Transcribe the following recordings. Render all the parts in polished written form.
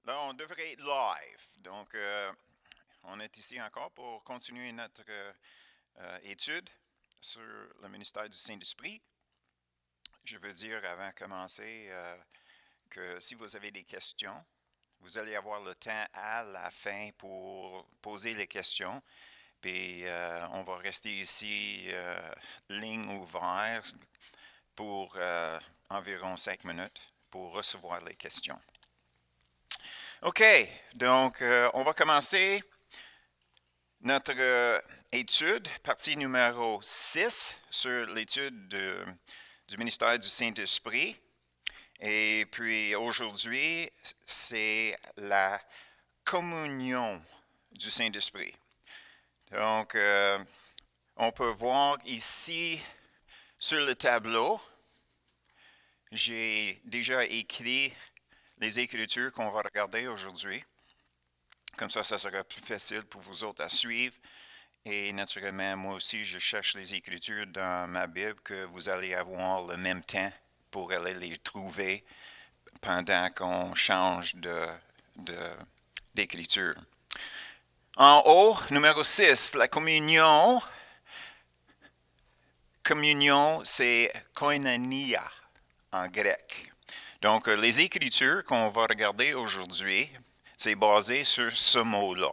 Là, on devrait être live. Donc, on est ici encore pour continuer notre étude sur le ministère du Saint-Esprit. Je veux dire, avant de commencer, que si vous avez des questions, vous allez avoir le temps à la fin pour poser les questions. Puis, on va rester ici, ligne ouverte, pour environ 5 minutes pour recevoir les questions. OK, donc on va commencer notre étude, partie numéro 6 sur l'étude du ministère du Saint-Esprit. Et puis aujourd'hui, c'est la communion du Saint-Esprit. Donc, on peut voir ici sur le tableau, j'ai déjà écrit les Écritures qu'on va regarder aujourd'hui. Comme ça sera plus facile pour vous autres à suivre. Et naturellement, moi aussi, je cherche les Écritures dans ma Bible que vous allez avoir le même temps pour aller les trouver pendant qu'on change d'écriture. En haut, numéro 6, la communion. Communion, c'est koinonia en grec. Donc, les Écritures qu'on va regarder aujourd'hui, c'est basé sur ce mot-là.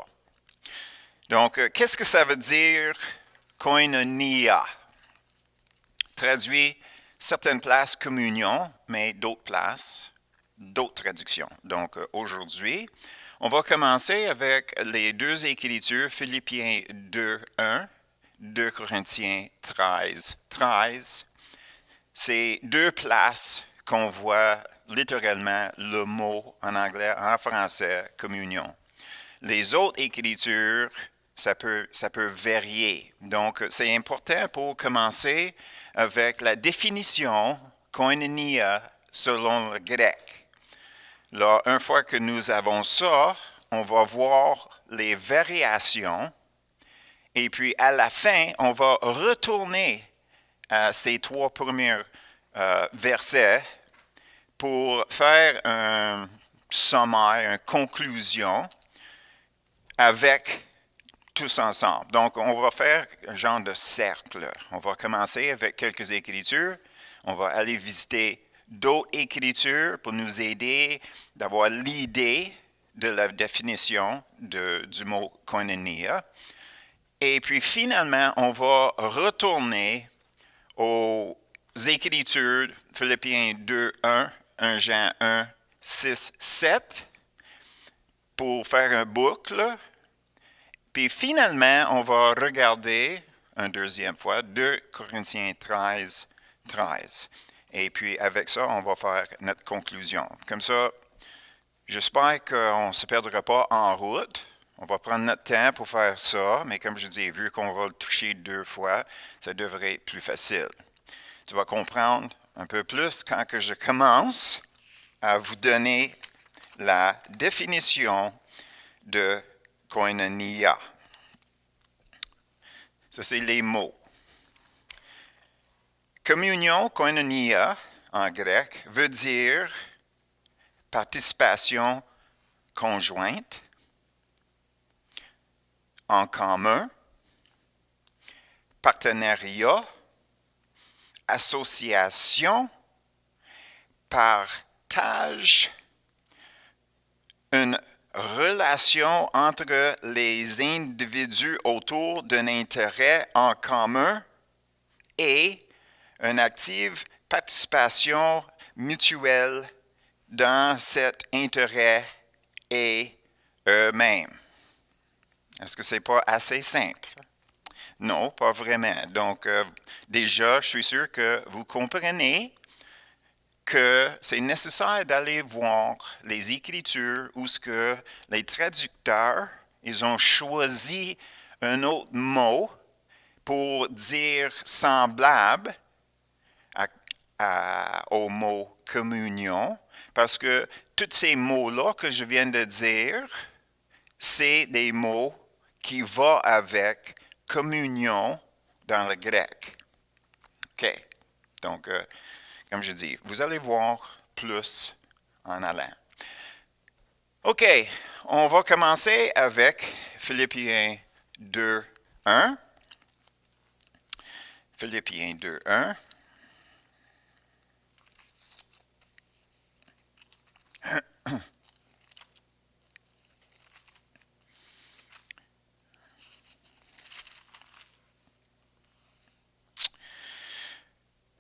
Donc, qu'est-ce que ça veut dire koinonia? Traduit certaines places communion, mais d'autres places, d'autres traductions. Donc, aujourd'hui, on va commencer avec les deux Écritures, Philippiens 2, 1, 2 Corinthiens 13, 13. C'est deux places qu'on voit littéralement le mot en anglais, en français, communion. Les autres écritures, ça peut varier. Donc, c'est important pour commencer avec la définition koinonia selon le grec. Là, une fois que nous avons ça, on va voir les variations et puis à la fin, on va retourner à ces trois premiers versets pour faire un sommaire, une conclusion avec tous ensemble. Donc, on va faire un genre de cercle. On va commencer avec quelques écritures. On va aller visiter d'autres écritures pour nous aider d'avoir l'idée de la définition du mot koinonia. Et puis finalement, on va retourner aux Écritures, Philippiens 2, 1, 1 Jean 1, 6, 7, pour faire un boucle. Puis finalement, on va regarder, une deuxième fois, 2 Corinthiens 13, 13. Et puis avec ça, on va faire notre conclusion. Comme ça, j'espère qu'on ne se perdra pas en route. On va prendre notre temps pour faire ça, mais comme je dis, vu qu'on va le toucher deux fois, ça devrait être plus facile. Tu vas comprendre un peu plus quand que je commence à vous donner la définition de koinonia. Ça, c'est les mots. Communion, koinonia, en grec, veut dire participation conjointe, en commun, partenariat, association, partage, une relation entre les individus autour d'un intérêt en commun et une active participation mutuelle dans cet intérêt et eux-mêmes. Est-ce que c'est pas assez simple? Non, pas vraiment. Donc, déjà, je suis sûr que vous comprenez que c'est nécessaire d'aller voir les Écritures où ce que les traducteurs, ils ont choisi un autre mot pour dire semblable au mot communion, parce que tous ces mots-là que je viens de dire, c'est des mots qui vont avec communion dans le grec. OK. Donc, comme je dis, vous allez voir plus en allant. OK, on va commencer avec Philippiens 2, 1. Philippiens 2, 1.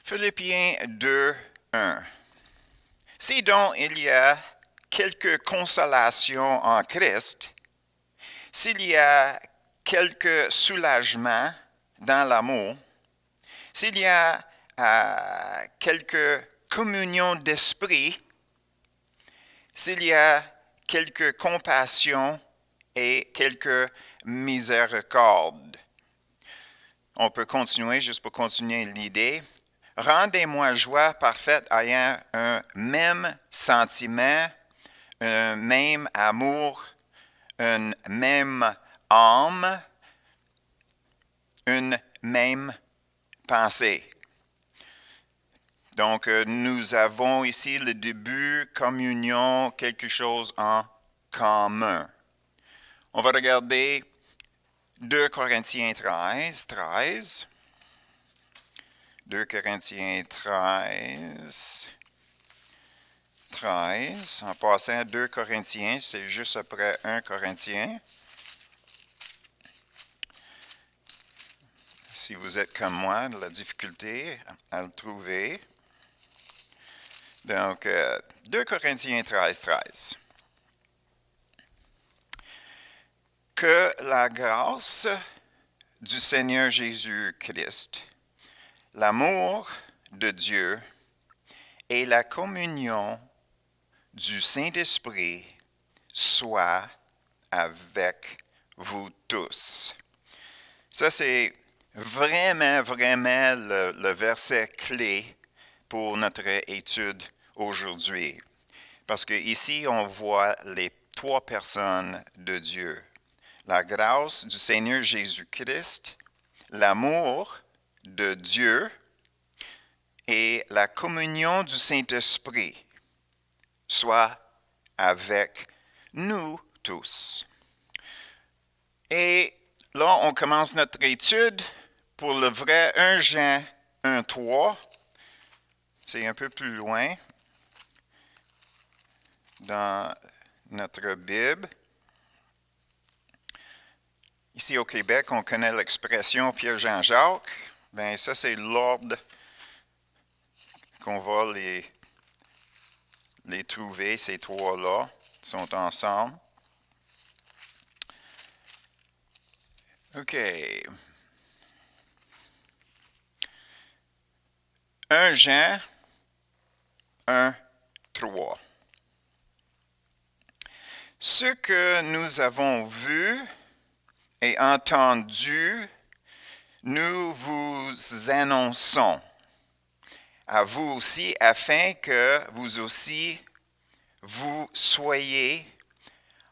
Philippiens 2, 1. Si donc il y a quelque consolation en Christ, s'il y a quelque soulagement dans l'amour, s'il y a quelque communion d'esprit, s'il y a quelque compassion et quelque miséricorde. On peut continuer, juste pour continuer l'idée. Rendez-moi joie parfaite ayant un même sentiment, un même amour, une même âme, une même pensée. Donc, nous avons ici le début, communion, quelque chose en commun. On va regarder 2 Corinthiens 13. 2 Corinthiens 13. En passant à 2 Corinthiens, c'est juste après 1 Corinthien. Si vous êtes comme moi, de la difficulté à le trouver. Donc, 2 Corinthiens 13. Que la grâce du Seigneur Jésus-Christ, l'amour de Dieu et la communion du Saint-Esprit soient avec vous tous. Ça, c'est vraiment le verset clé pour notre étude aujourd'hui. Parce que ici, on voit les 3 personnes de Dieu. La grâce du Seigneur Jésus-Christ, l'amour de Dieu et la communion du Saint-Esprit soit avec nous tous. Et là, on commence notre étude pour le vrai 1 Jean 1,3. C'est un peu plus loin dans notre Bible. Ici au Québec, on connaît l'expression Pierre-Jean-Jacques. Bien, ça, c'est l'ordre qu'on va les trouver, ces 3-là sont ensemble. OK. 1 Jean 1, 3. Ce que nous avons vu et entendu, nous vous annonçons à vous aussi, afin que vous aussi, vous soyez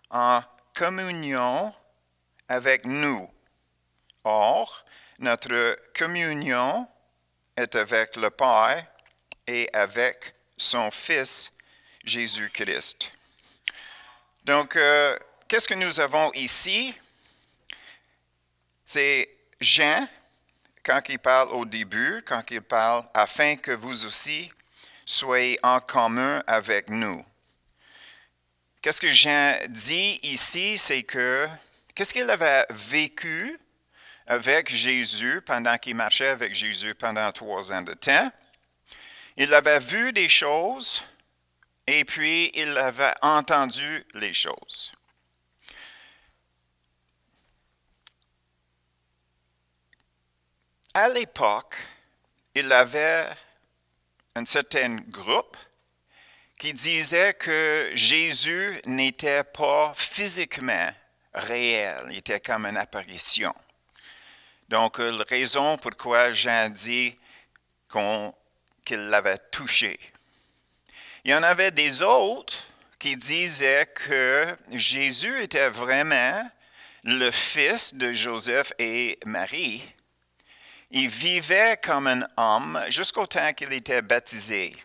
en communion avec nous. Or, notre communion est avec le Père et avec son Fils Jésus-Christ. Donc, qu'est-ce que nous avons ici? C'est Jean, quand il parle au début, quand il parle « afin que vous aussi soyez en commun avec nous ». Qu'est-ce que Jean dit ici? C'est que, qu'est-ce qu'il avait vécu avec Jésus pendant qu'il marchait avec Jésus pendant 3 ans de temps? Il avait vu des choses et puis il avait entendu les choses. À l'époque, il avait un certain groupe qui disait que Jésus n'était pas physiquement réel, il était comme une apparition. Donc, la raison pourquoi Jean dit qu'il l'avait touché. Il y en avait des autres qui disaient que Jésus était vraiment le fils de Joseph et Marie. Il vivait comme un homme jusqu'au temps qu'il était baptisé.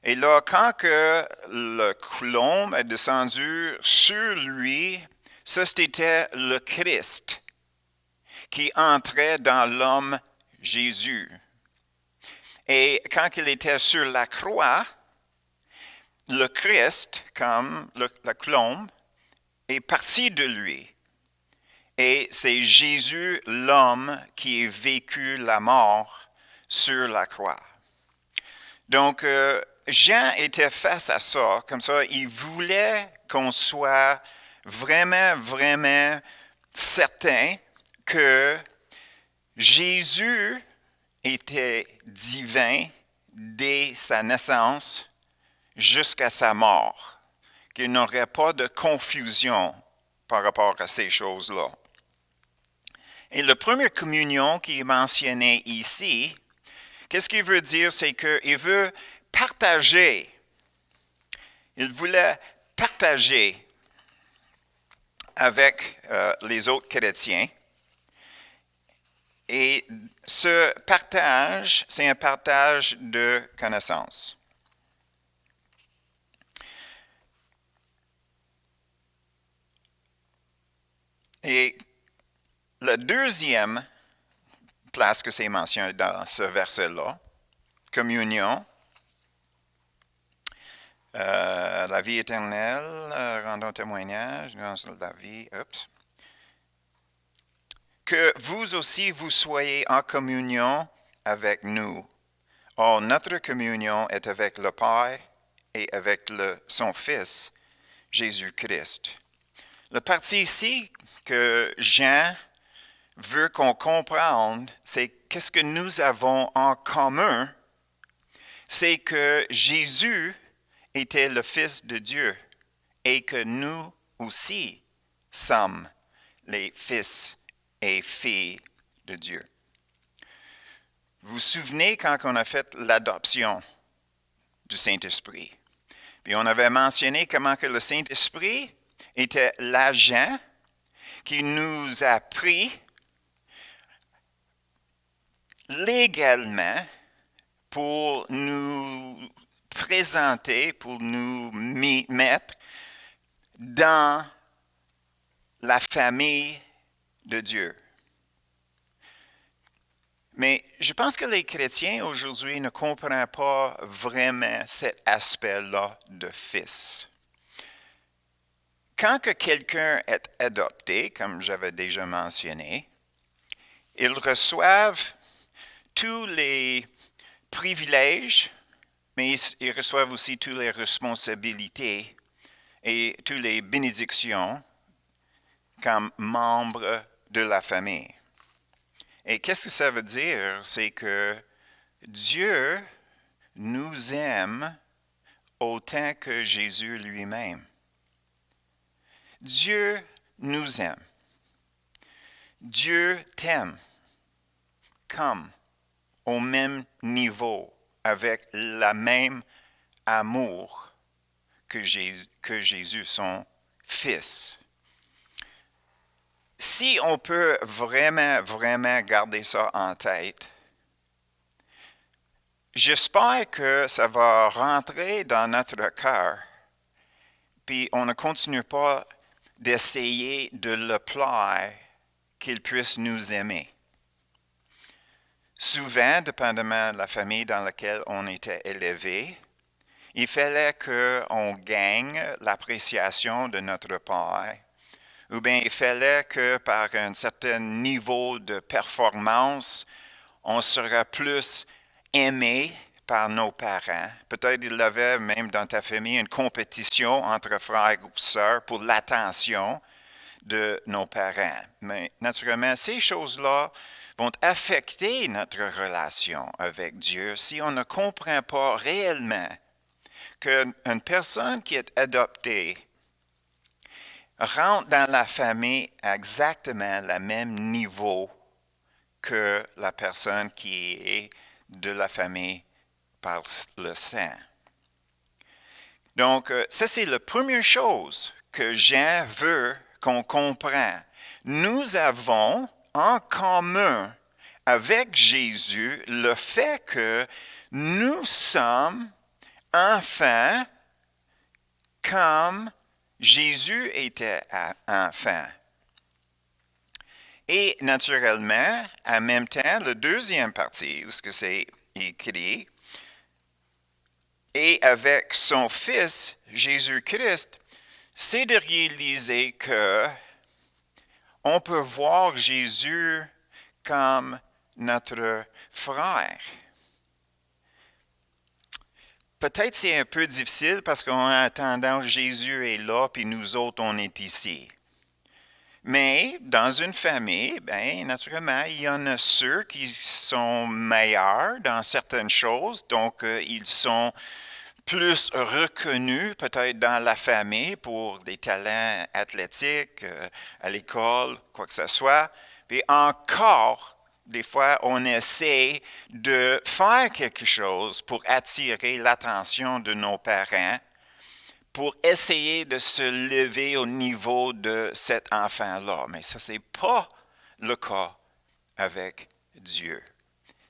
Et là, quand que le colombe est descendu sur lui, ça c'était le Christ qui entrait dans l'homme Jésus. Et quand il était sur la croix, le Christ, comme la colombe, est parti de lui. Et c'est Jésus, l'homme, qui a vécu la mort sur la croix. Donc, Jean était face à ça, comme ça, il voulait qu'on soit vraiment, vraiment certain que Jésus était divin dès sa naissance jusqu'à sa mort, qu'il n'y aurait pas de confusion par rapport à ces choses-là. Et la première communion qui est mentionnée ici, qu'est-ce qu'il veut dire? C'est qu'il veut partager. Il voulait partager avec les autres chrétiens. Et ce partage, c'est un partage de connaissances. Et la deuxième place que c'est mentionné dans ce verset-là, communion, la vie éternelle, rendons témoignage dans la vie, que vous aussi vous soyez en communion avec nous. Or, notre communion est avec le Père et avec son Fils, Jésus-Christ. La partie ici que Jean veut qu'on comprenne, c'est qu'est-ce que nous avons en commun, c'est que Jésus était le Fils de Dieu et que nous aussi sommes les fils et filles de Dieu. Vous vous souvenez quand on a fait l'adoption du Saint-Esprit? Puis on avait mentionné comment que le Saint-Esprit était l'agent qui nous a pris légalement pour nous présenter, pour nous mettre dans la famille de Dieu. Mais je pense que les chrétiens aujourd'hui ne comprennent pas vraiment cet aspect-là de fils. Quand que quelqu'un est adopté, comme j'avais déjà mentionné, ils reçoivent tous les privilèges, mais ils reçoivent aussi toutes les responsabilités et toutes les bénédictions comme membres de la famille. Et qu'est-ce que ça veut dire? C'est que Dieu nous aime autant que Jésus lui-même. Dieu nous aime. Dieu t'aime comme au même niveau, avec le même amour que Jésus, son Fils. Si on peut vraiment, vraiment garder ça en tête, j'espère que ça va rentrer dans notre cœur, puis on ne continue pas d'essayer de le plaire qu'il puisse nous aimer. Souvent, dépendamment de la famille dans laquelle on était élevé, il fallait qu'on gagne l'appréciation de notre Père, ou bien il fallait que par un certain niveau de performance, on serait plus aimé par nos parents. Peut-être il y avait même dans ta famille une compétition entre frères ou sœurs pour l'attention de nos parents. Mais naturellement, ces choses-là vont affecter notre relation avec Dieu si on ne comprend pas réellement qu'une personne qui est adoptée rentre dans la famille à exactement le même niveau que la personne qui est de la famille par le sang. Donc, ça c'est la première chose que Jean veut qu'on comprenne. Nous avons en commun avec Jésus le fait que nous sommes enfant comme Jésus était enfant. Et naturellement, en même temps, la deuxième partie, où ce que c'est écrit, et avec son Fils, Jésus-Christ, c'est de réaliser que on peut voir Jésus comme notre frère. Peut-être c'est un peu difficile parce qu'on a tendance, Jésus est là, puis nous autres, on est ici. Mais dans une famille, bien, naturellement, il y en a ceux qui sont meilleurs dans certaines choses, donc ils sont plus reconnus peut-être dans la famille pour des talents athlétiques, à l'école, quoi que ce soit. Puis encore, des fois, on essaie de faire quelque chose pour attirer l'attention de nos parents, pour essayer de se lever au niveau de cet enfant-là. Mais ça, ce n'est pas le cas avec Dieu.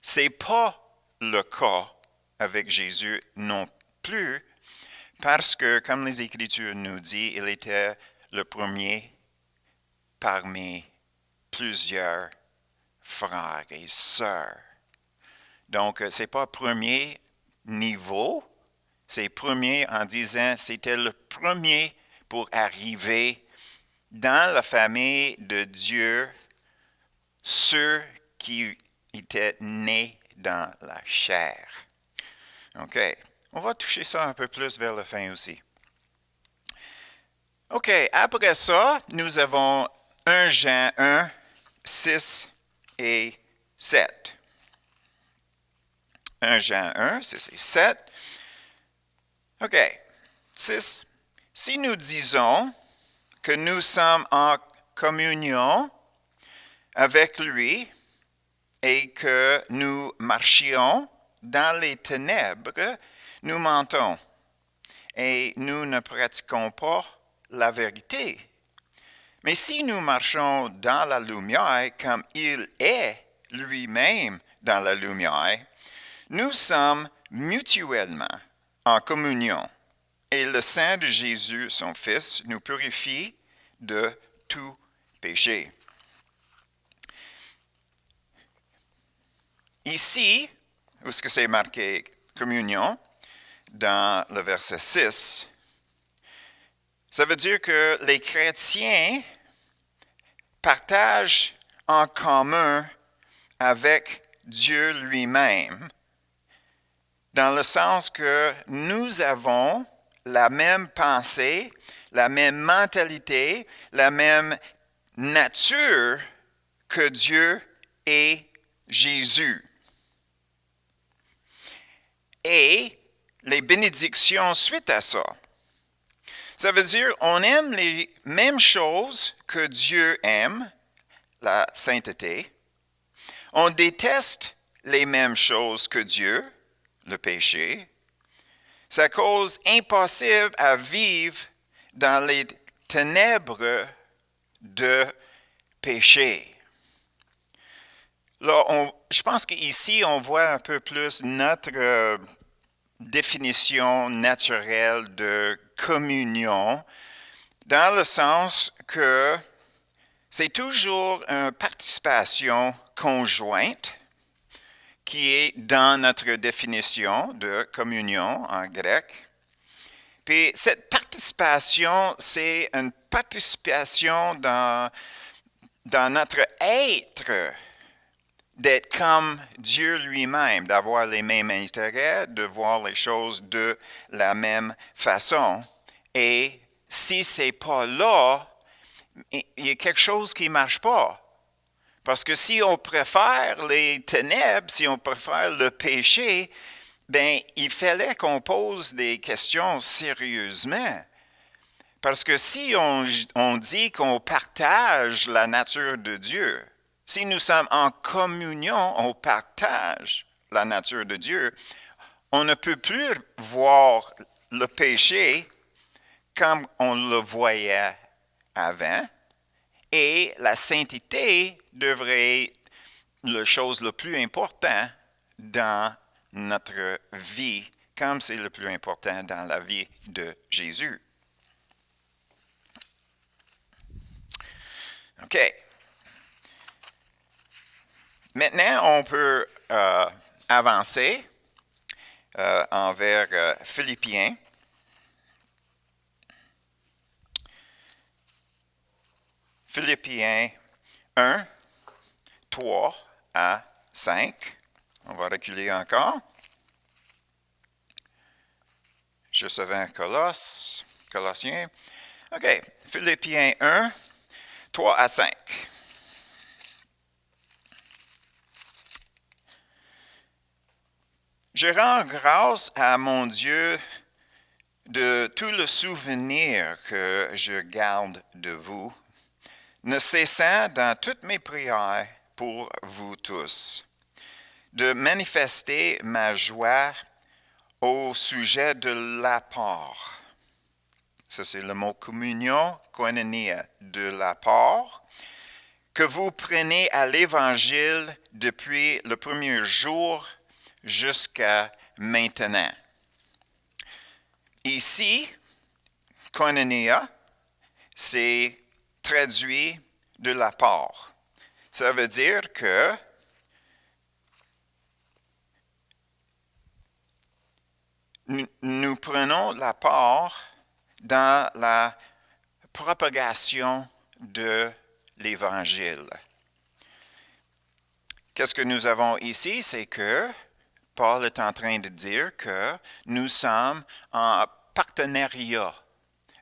Ce n'est pas le cas avec Jésus non plus, parce que, comme les Écritures nous disent, il était le premier parmi plusieurs frères et sœurs. Donc, ce n'est pas premier niveau, c'est premier en disant c'était le premier pour arriver dans la famille de Dieu, ceux qui étaient nés dans la chair. OK, on va toucher ça un peu plus vers la fin aussi. OK, après ça, nous avons 1 Jean 1, 6 et 7. 1 Jean 1, 6 et 7. OK. 6. Si nous disons que nous sommes en communion avec lui et que nous marchions dans les ténèbres, nous mentons et nous ne pratiquons pas la vérité. Mais si nous marchons dans la lumière comme il est lui-même dans la lumière, nous sommes mutuellement en communion. Et le sang de Jésus, son Fils, nous purifie de tout péché. Ici, où est-ce que c'est marqué communion, dans le verset 6, ça veut dire que les chrétiens partagent en commun avec Dieu lui-même, dans le sens que nous avons la même pensée, la même mentalité, la même nature que Dieu et Jésus. Et les bénédictions suite à ça. Ça veut dire on aime les mêmes choses que Dieu aime, la sainteté. On déteste les mêmes choses que Dieu, le péché. Ça cause impossible à vivre dans les ténèbres de péché. Là, je pense qu'ici, on voit un peu plus notre définition naturelle de communion, dans le sens que c'est toujours une participation conjointe qui est dans notre définition de communion en grec. Puis cette participation, c'est une participation dans notre être, d'être comme Dieu lui-même, d'avoir les mêmes intérêts, de voir les choses de la même façon. Et si ce n'est pas là, il y a quelque chose qui ne marche pas. Parce que si on préfère les ténèbres, si on préfère le péché, bien, il fallait qu'on pose des questions sérieusement. Parce que si on dit qu'on partage la nature de Dieu, si nous sommes en communion, on partage la nature de Dieu, on ne peut plus voir le péché comme on le voyait avant, et la sainteté devrait être la chose la plus importante dans notre vie comme c'est le plus important dans la vie de Jésus. OK. Maintenant, on peut avancer envers Philippiens. Philippiens 1, 3 à 5. On va reculer encore. Juste avant Colossiens. OK. Philippiens 1, 3 à 5. Je rends grâce à mon Dieu de tout le souvenir que je garde de vous, ne cessant dans toutes mes prières pour vous tous, de manifester ma joie au sujet de l'apport. Ça, c'est le mot communion, koinonia, de l'apport, que vous prenez à l'Évangile depuis le premier jour jusqu'à maintenant. Ici, koinonia, c'est traduit de l'apport. Ça veut dire que nous prenons l'apport dans la propagation de l'Évangile. Qu'est-ce que nous avons ici? C'est que Paul est en train de dire que nous sommes en partenariat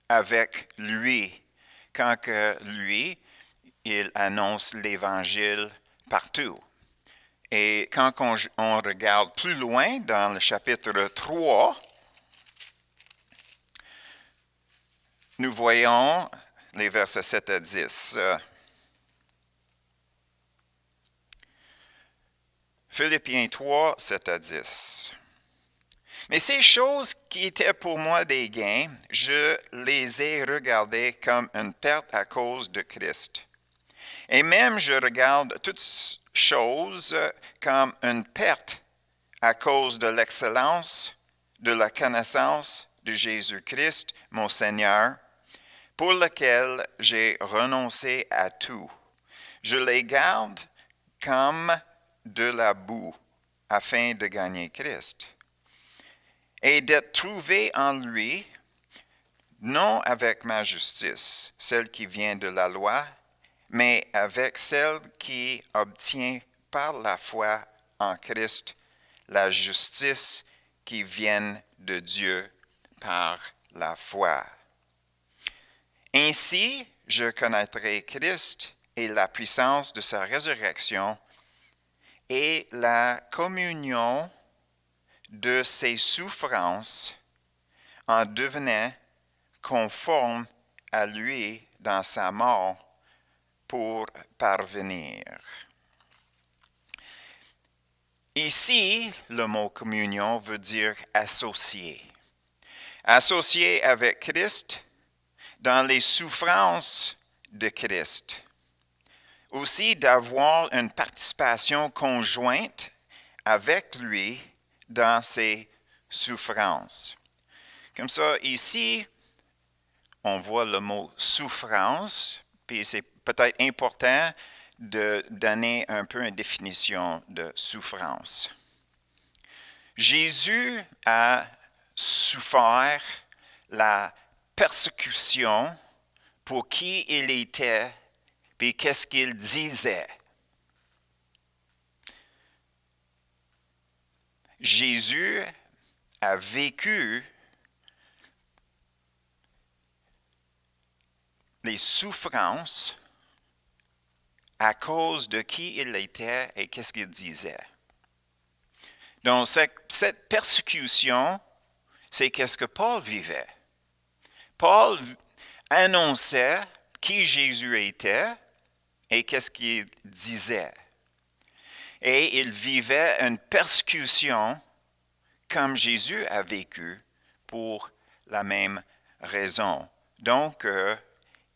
avec lui quand que lui, il annonce l'Évangile partout. Et quand on regarde plus loin dans le chapitre 3, nous voyons les versets 7 à 10. Philippiens 3, 7 à 10. Mais ces choses qui étaient pour moi des gains, je les ai regardées comme une perte à cause de Christ. Et même je regarde toutes choses comme une perte à cause de l'excellence de la connaissance de Jésus-Christ, mon Seigneur, pour lequel j'ai renoncé à tout. Je les garde comme de la boue afin de gagner Christ et d'être trouvé en lui, non avec ma justice, celle qui vient de la loi, mais avec celle qui obtient par la foi en Christ la justice qui vient de Dieu par la foi. Ainsi, je connaîtrai Christ et la puissance de sa résurrection et la communion de ses souffrances en devenant conforme à lui dans sa mort pour parvenir. Ici, le mot communion veut dire associé. Associé avec Christ dans les souffrances de Christ. Aussi d'avoir une participation conjointe avec lui dans ses souffrances. Comme ça, ici, on voit le mot souffrance, puis c'est peut-être important de donner un peu une définition de souffrance. Jésus a souffert la persécution pour qui il était, puis qu'est-ce qu'il disait. Jésus a vécu les souffrances à cause de qui il était et qu'est-ce qu'il disait. Donc, cette persécution, c'est qu'est-ce que Paul vivait. Paul annonçait qui Jésus était et qu'est-ce qu'il disait. Et il vivait une persécution comme Jésus a vécu pour la même raison. Donc,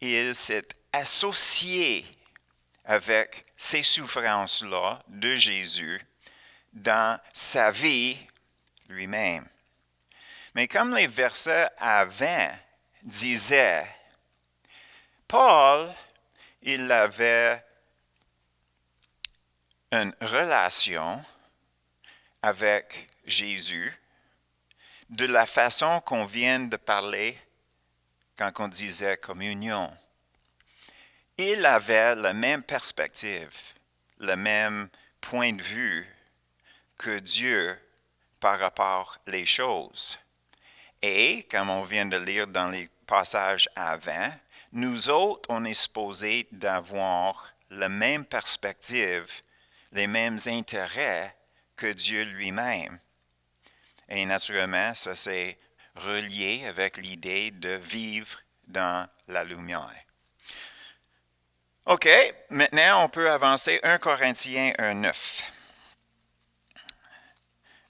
il s'est associé avec ces souffrances-là de Jésus dans sa vie lui-même. Mais comme les versets avant disaient, Paul, il avait une relation avec Jésus de la façon qu'on vient de parler quand on disait communion. Il avait la même perspective, le même point de vue que Dieu par rapport aux choses. Et, comme on vient de lire dans les passages avant, nous autres, on est supposés d'avoir la même perspective, les mêmes intérêts que Dieu lui-même. Et naturellement, ça c'est relié avec l'idée de vivre dans la lumière. OK, maintenant on peut avancer 1 Corinthiens 1:9.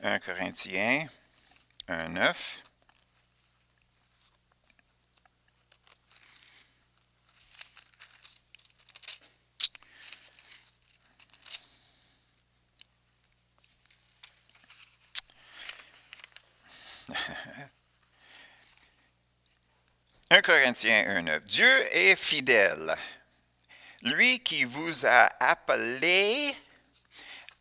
1 Corinthiens 1:9. « 1 Corinthiens 1:9. Dieu est fidèle, lui qui vous a appelé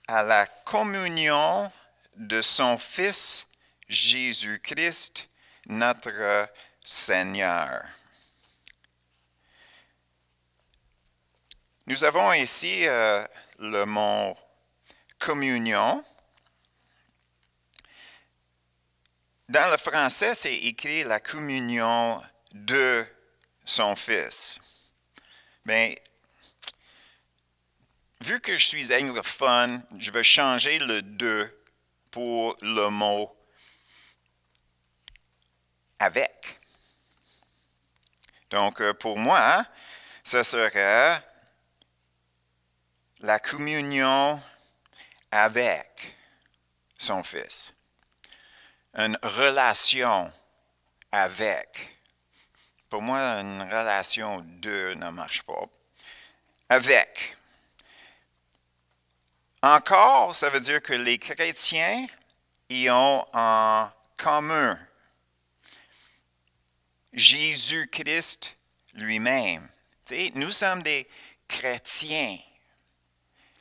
à la communion de son Fils Jésus-Christ, notre Seigneur. » Nous avons ici le mot communion. Dans le français, c'est écrit la communion de son Fils. Mais vu que je suis anglophone, je vais changer le de pour le mot avec. Donc, pour moi, ce serait la communion avec son Fils. Une relation avec. Pour moi, une relation de ne marche pas. Avec. Encore, ça veut dire que les chrétiens y ont en commun Jésus-Christ lui-même. Nous sommes des chrétiens.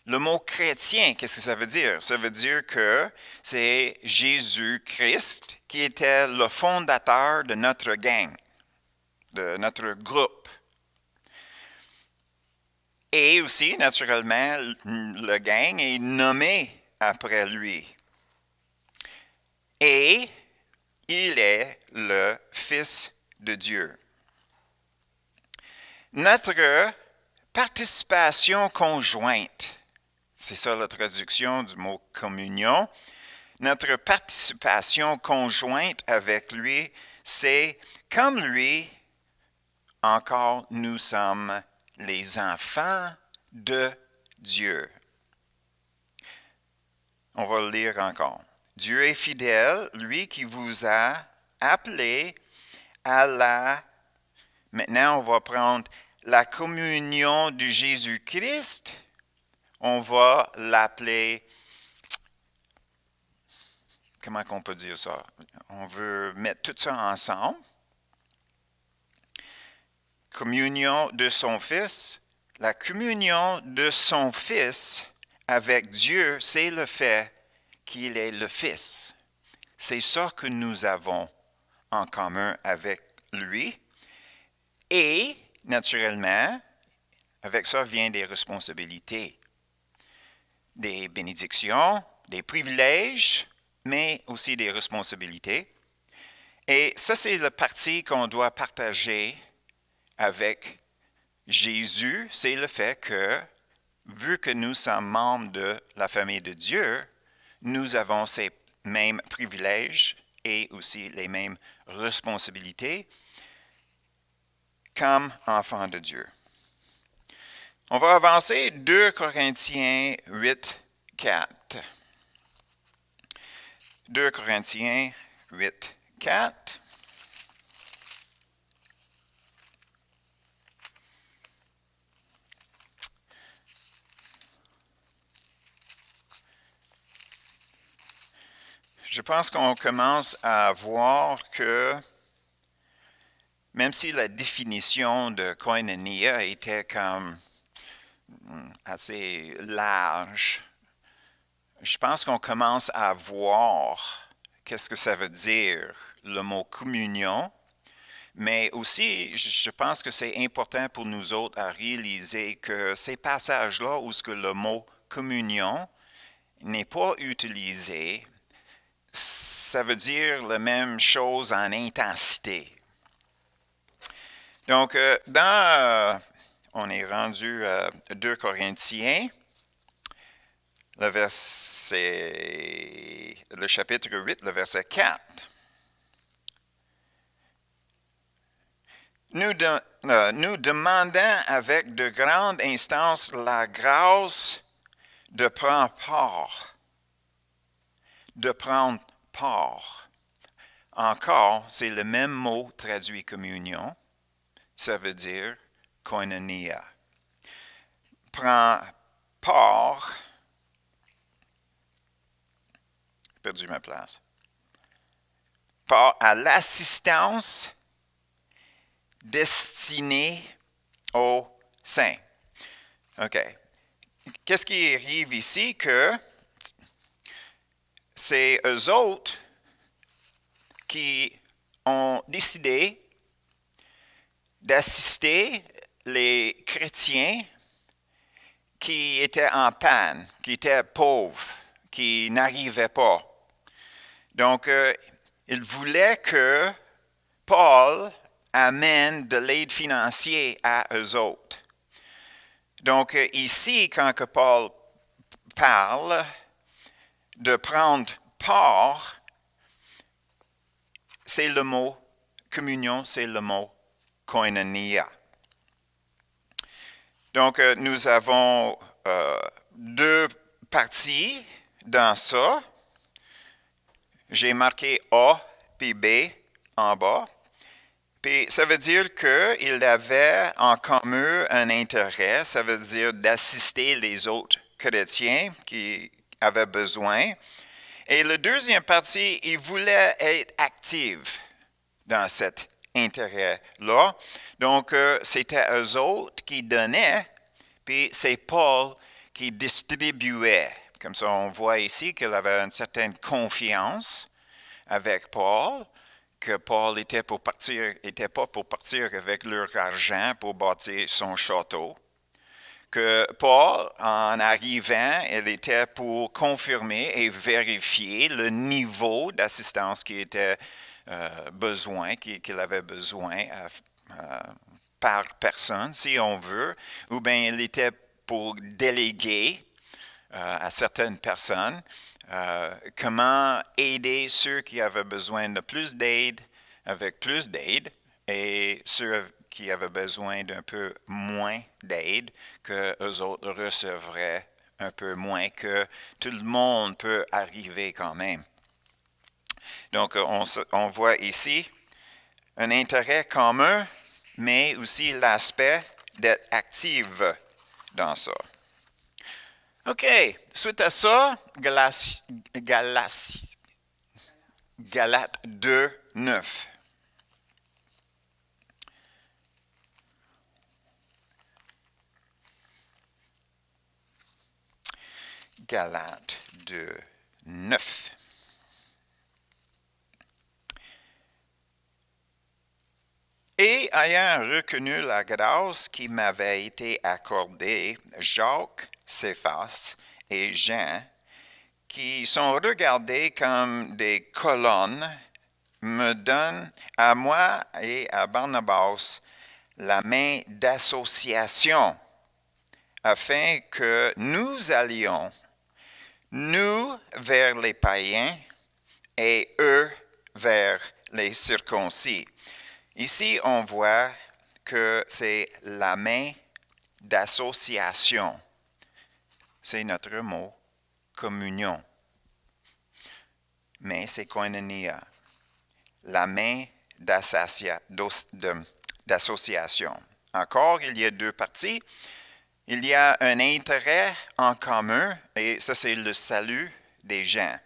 Le mot chrétien, qu'est-ce que ça veut dire? Ça veut dire que c'est Jésus-Christ qui était le fondateur de notre gang, de notre groupe. Et aussi, naturellement, le gang est nommé après lui. Et il est le Fils de Dieu. Notre participation conjointe, c'est ça la traduction du mot communion, notre participation conjointe avec lui, c'est comme lui, encore nous sommes les enfants de Dieu. On va le lire encore. Dieu est fidèle, lui qui vous a appelé à la... Maintenant, on va prendre la communion de Jésus-Christ. On va l'appeler... Comment on peut dire ça? On veut mettre tout ça ensemble. Communion de son Fils. La communion de son Fils avec Dieu, c'est le fait qu'il est le Fils. C'est ça que nous avons en commun avec lui. Et, naturellement, avec ça vient des responsabilités, des bénédictions, des privilèges, mais aussi des responsabilités. Et ça, c'est la partie qu'on doit partager avec Jésus, c'est le fait que, vu que nous sommes membres de la famille de Dieu, nous avons ces mêmes privilèges et aussi les mêmes responsabilités comme enfants de Dieu. On va avancer 2 Corinthiens 8, 4. 2 Corinthiens 8, 4. je pense qu'on commence à voir que même si la définition de koinonia était comme assez large, je pense qu'on commence à voir qu'est-ce que ça veut dire le mot communion, mais aussi je pense que c'est important pour nous autres à réaliser que ces passages-là où ce que le mot communion n'est pas utilisé, ça veut dire la même chose en intensité. Donc, on est rendu à 2 Corinthiens, le chapitre 8, le verset 4. Nous demandons avec de grandes instances la grâce de prendre part. De prendre part. Encore, c'est le même mot traduit communion. Ça veut dire koinonia. Prends part. J'ai perdu ma place. Part à l'assistance destinée aux saints. OK. Qu'est-ce qui arrive ici? Que c'est eux autres qui ont décidé d'assister les chrétiens qui étaient en panne, qui étaient pauvres, qui n'arrivaient pas. Donc, ils voulaient que Paul amène de l'aide financière à eux autres. Donc, ici, quand que Paul parle de prendre part, c'est le mot communion, c'est le mot koinonia. Donc, nous avons 2 parties dans ça. J'ai marqué A puis B en bas. Puis ça veut dire qu'ils avaient en commun un intérêt, ça veut dire d'assister les autres chrétiens qui avaient besoin. Et la deuxième partie, ils voulaient être actifs dans cet intérêt-là. Donc, c'était eux autres qui donnaient, puis c'est Paul qui distribuait. Comme ça, on voit ici qu'il avait une certaine confiance avec Paul, que Paul n'était pas pour partir avec leur argent pour bâtir son château. Que Paul, en arrivant, il était pour confirmer et vérifier le niveau d'assistance qu'il avait besoin par personne, si on veut, ou bien il était pour déléguer à certaines personnes comment aider ceux qui avaient besoin de plus d'aide avec plus d'aide et ceux qui avaient besoin d'un peu moins d'aide, que eux autres recevraient un peu moins, que tout le monde peut arriver quand même. Donc, on voit ici un intérêt commun, mais aussi l'aspect d'être actif dans ça. OK, suite à ça, Galates 2, 9. Galates 2, 9. Et ayant reconnu la grâce qui m'avait été accordée, Jacques, Céphas et Jean, qui sont regardés comme des colonnes, me donnent à moi et à Barnabas la main d'association, afin que nous allions, nous vers les païens et eux vers les circoncis. Ici, on voit que c'est la main d'association. C'est notre mot, communion. Mais c'est koinonia, la main d'association. Encore, il y a 2 parties. Il y a un intérêt en commun, et ça c'est le salut des gens.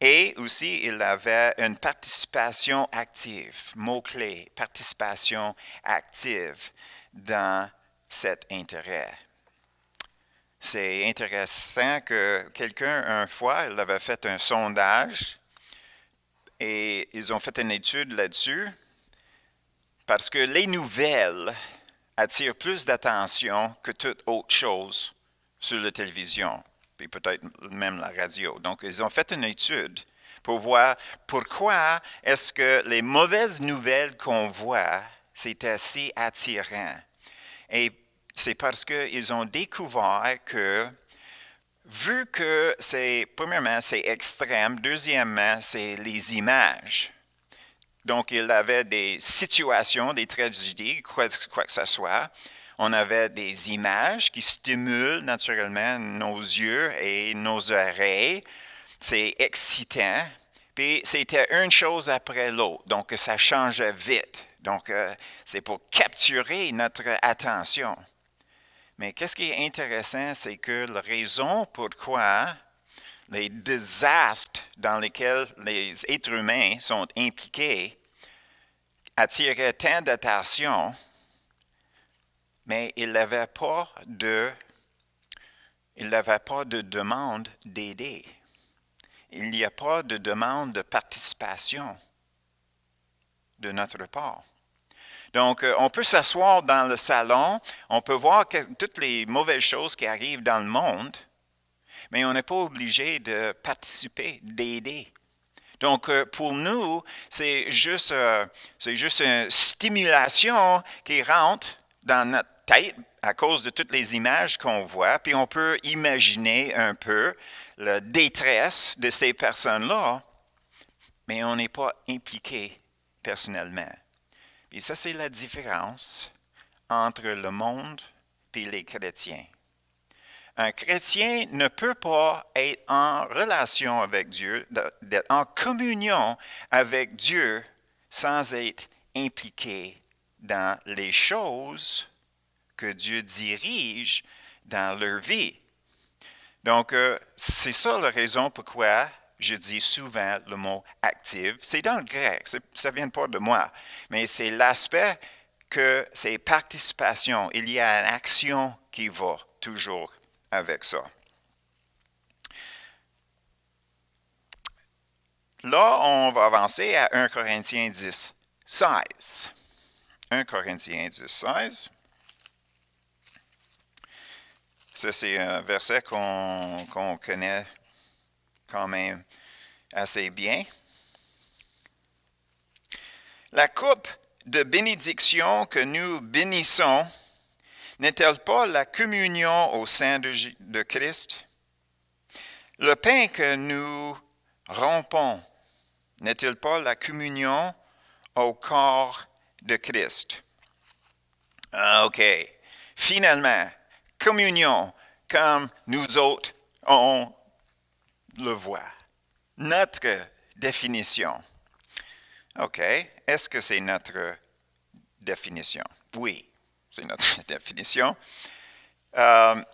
Et aussi, il avait une participation active, mot-clé, participation active dans cet intérêt. C'est intéressant que quelqu'un, une fois, il avait fait un sondage et ils ont fait une étude là-dessus parce que les nouvelles attirent plus d'attention que toute autre chose sur la télévision, puis peut-être même la radio. Donc, ils ont fait une étude pour voir pourquoi est-ce que les mauvaises nouvelles qu'on voit, c'est assez attirant. Et c'est parce qu'ils ont découvert que, vu que premièrement, c'est extrême, deuxièmement, c'est les images. Donc, il avait des situations, des tragédies, quoi que ce soit. On avait des images qui stimulent naturellement nos yeux et nos oreilles. C'est excitant. Puis, c'était une chose après l'autre. Donc, ça changeait vite. Donc, c'est pour capturer notre attention. Mais qu'est-ce qui est intéressant, c'est que la raison pourquoi les désastres dans lesquels les êtres humains sont impliqués attiraient tant d'attention, mais il n'avait pas de demande d'aider. Il n'y a pas de demande de participation de notre part. Donc, on peut s'asseoir dans le salon, on peut voir toutes les mauvaises choses qui arrivent dans le monde, mais on n'est pas obligé de participer, d'aider. Donc, pour nous, c'est juste une stimulation qui rentre dans notre tête à cause de toutes les images qu'on voit, puis on peut imaginer un peu la détresse de ces personnes-là, mais on n'est pas impliqué personnellement. Et ça, c'est la différence entre le monde et les chrétiens. Un chrétien ne peut pas être en relation avec Dieu, d'être en communion avec Dieu sans être impliqué dans les choses que Dieu dirige dans leur vie. Donc, c'est ça la raison pourquoi je dis souvent le mot active. C'est dans le grec, ça ne vient pas de moi, mais c'est l'aspect que c'est participation. Il y a une action qui va toujours avec ça. Là, on va avancer à 1 Corinthiens 10, 16. 1 Corinthiens 10, 16. Ça, c'est un verset qu'on connaît quand même assez bien. La coupe de bénédiction que nous bénissons n'est-elle pas la communion au sein de Christ? Le pain que nous rompons n'est-il pas la communion au corps de Christ? OK. Finalement, communion, comme nous autres, on le voit. Notre définition. OK. Est-ce que c'est notre définition? Oui, c'est notre définition.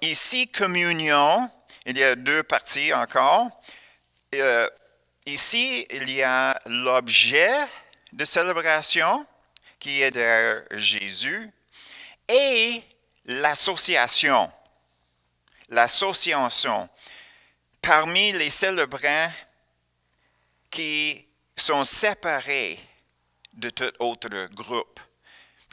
Ici, communion, il y a deux parties encore. Ici, il y a l'objet de célébration qui est derrière Jésus et l'association. L'association parmi les célébrants qui sont séparés de tout autre groupe.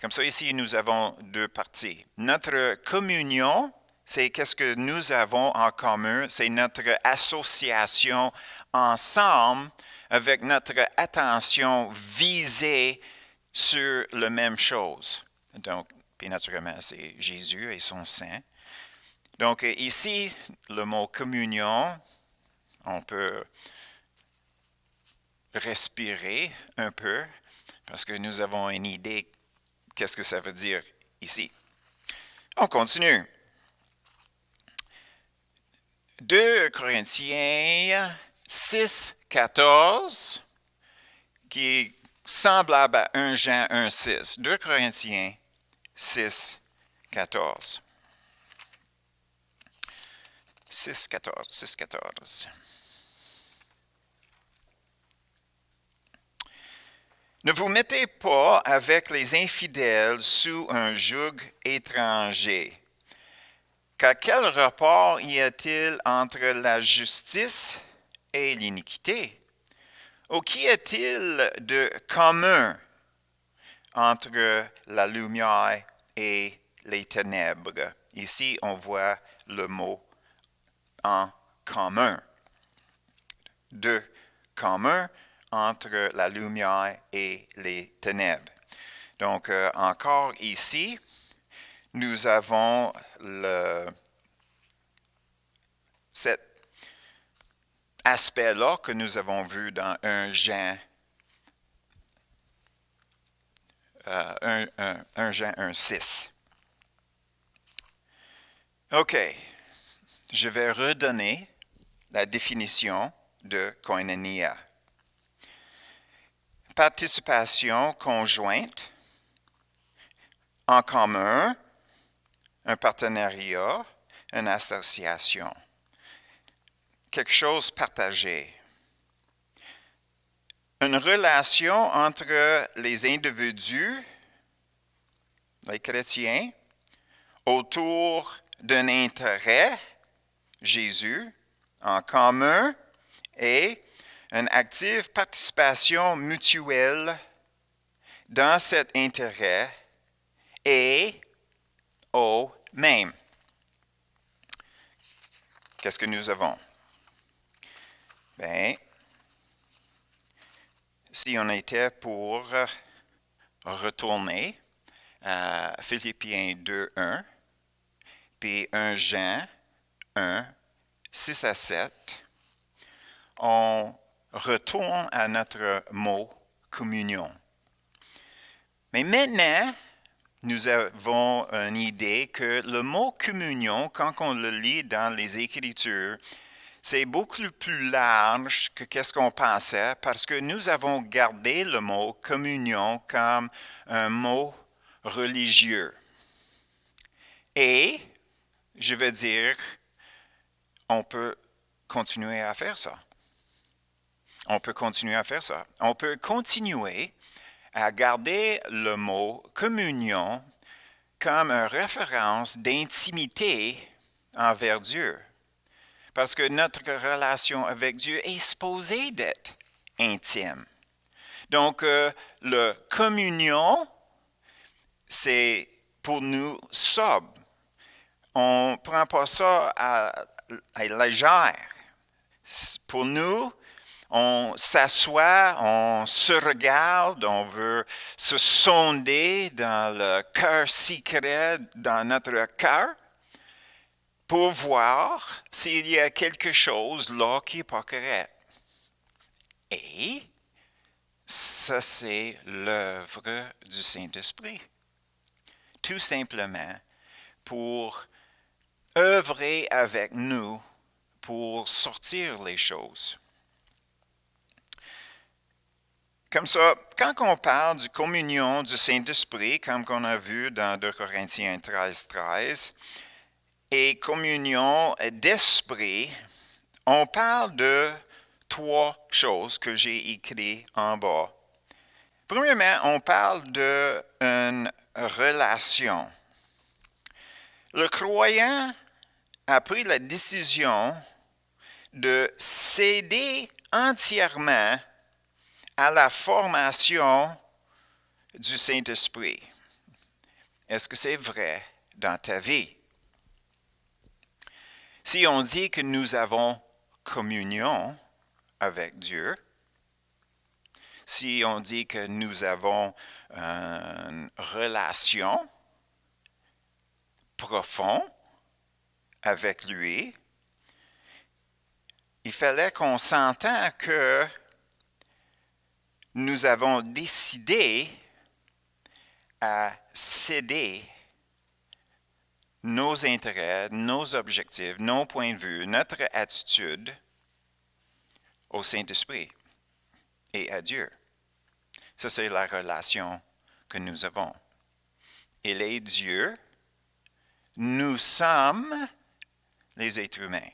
Comme ça, ici, nous avons deux parties. Notre communion, c'est qu'est-ce que nous avons en commun, c'est notre association ensemble avec notre attention visée sur la même chose. Donc, puis naturellement, c'est Jésus et son sang. Donc, ici, le mot communion, on peut respirer un peu parce que nous avons une idée qu'est-ce que ça veut dire ici. On continue. 2 Corinthiens 6, 14, qui est semblable à 1 Jean 1, 6. 2 Corinthiens 6, 14. 6, 14, 6, 14. Ne vous mettez pas avec les infidèles sous un joug étranger. Car quel rapport y a-t-il entre la justice et l'iniquité? Ou qu'y a-t-il de commun entre la lumière et les ténèbres? Ici, on voit le mot en commun. De commun entre la lumière et les ténèbres. Donc, encore ici, nous avons cet aspect-là que nous avons vu dans 1 Jean 1:6. OK, je vais redonner la définition de koinonia. Participation conjointe, en commun, un partenariat, une association. Quelque chose partagé. Une relation entre les individus, les chrétiens, autour d'un intérêt, Jésus, en commun, et une active participation mutuelle dans cet intérêt et au même. Qu'est-ce que nous avons? Bien, si on était pour retourner à Philippiens 2:1, puis 1 Jean 1:6-7, on retourne à notre mot communion. Mais maintenant, nous avons une idée que le mot communion, quand on le lit dans les Écritures, c'est beaucoup plus large que qu'est-ce qu'on pensait parce que nous avons gardé le mot communion comme un mot religieux. Et, je veux dire, on peut continuer à faire ça. On peut continuer à faire ça. On peut continuer à garder le mot communion comme une référence d'intimité envers Dieu. Parce que notre relation avec Dieu est supposée d'être intime. Donc, la communion, c'est pour nous sobre. On ne prend pas ça à légère. Pour nous, on s'assoit, on se regarde, on veut se sonder dans le cœur secret, dans notre cœur, pour voir s'il y a quelque chose là qui n'est pas correct. Et ça, c'est l'œuvre du Saint-Esprit. Tout simplement pour œuvrer avec nous pour sortir les choses. Comme ça, quand on parle de communion du Saint-Esprit, comme on a vu dans 2 Corinthiens 13:13, et communion d'esprit, on parle de 3 choses que j'ai écrites en bas. Premièrement, on parle d'une relation. Le croyant a pris la décision de céder entièrement à la formation du Saint-Esprit. Est-ce que c'est vrai dans ta vie? Si on dit que nous avons communion avec Dieu, si on dit que nous avons une relation profonde avec lui, il fallait qu'on s'entende que nous avons décidé à céder nos intérêts, nos objectifs, nos points de vue, notre attitude au Saint-Esprit et à Dieu. Ça, c'est la relation que nous avons. Il est Dieu, nous sommes les êtres humains.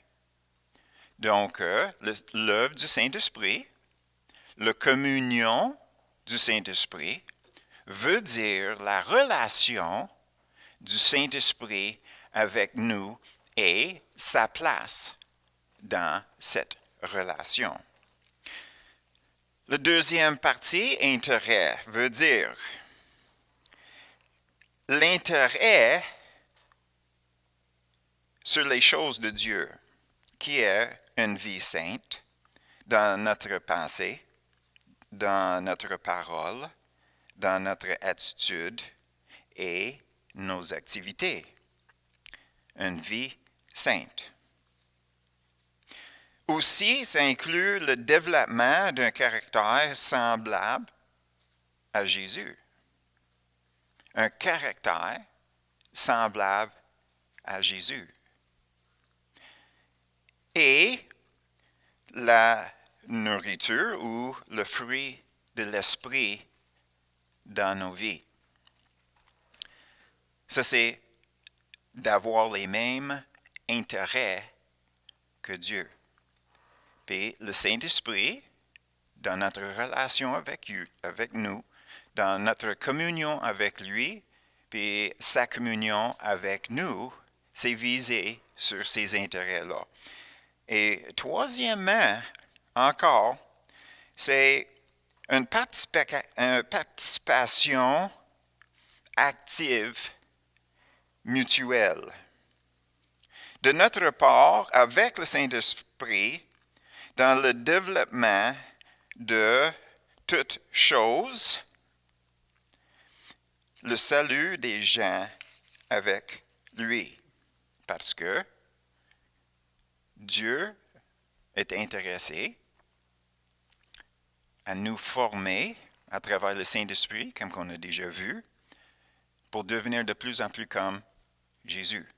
Donc, l'œuvre du Saint-Esprit, la communion du Saint-Esprit veut dire la relation du Saint-Esprit avec nous et sa place dans cette relation. La deuxième partie, intérêt, veut dire l'intérêt sur les choses de Dieu, qui est une vie sainte dans notre pensée, dans notre parole, dans notre attitude et nos activités. Une vie sainte. Aussi, ça inclut le développement d'un caractère semblable à Jésus. Un caractère semblable à Jésus. Et la nourriture ou le fruit de l'esprit dans nos vies. Ça, c'est d'avoir les mêmes intérêts que Dieu. Puis le Saint-Esprit, dans notre relation avec nous, dans notre communion avec lui, puis sa communion avec nous, c'est visé sur ces intérêts-là. Et troisièmement, encore, c'est une participation active mutuelle. De notre part, avec le Saint-Esprit, dans le développement de toutes choses, le salut des gens avec lui. Parce que Dieu est intéressé à nous former à travers le Saint-Esprit, comme on a déjà vu, pour devenir de plus en plus comme Jésus.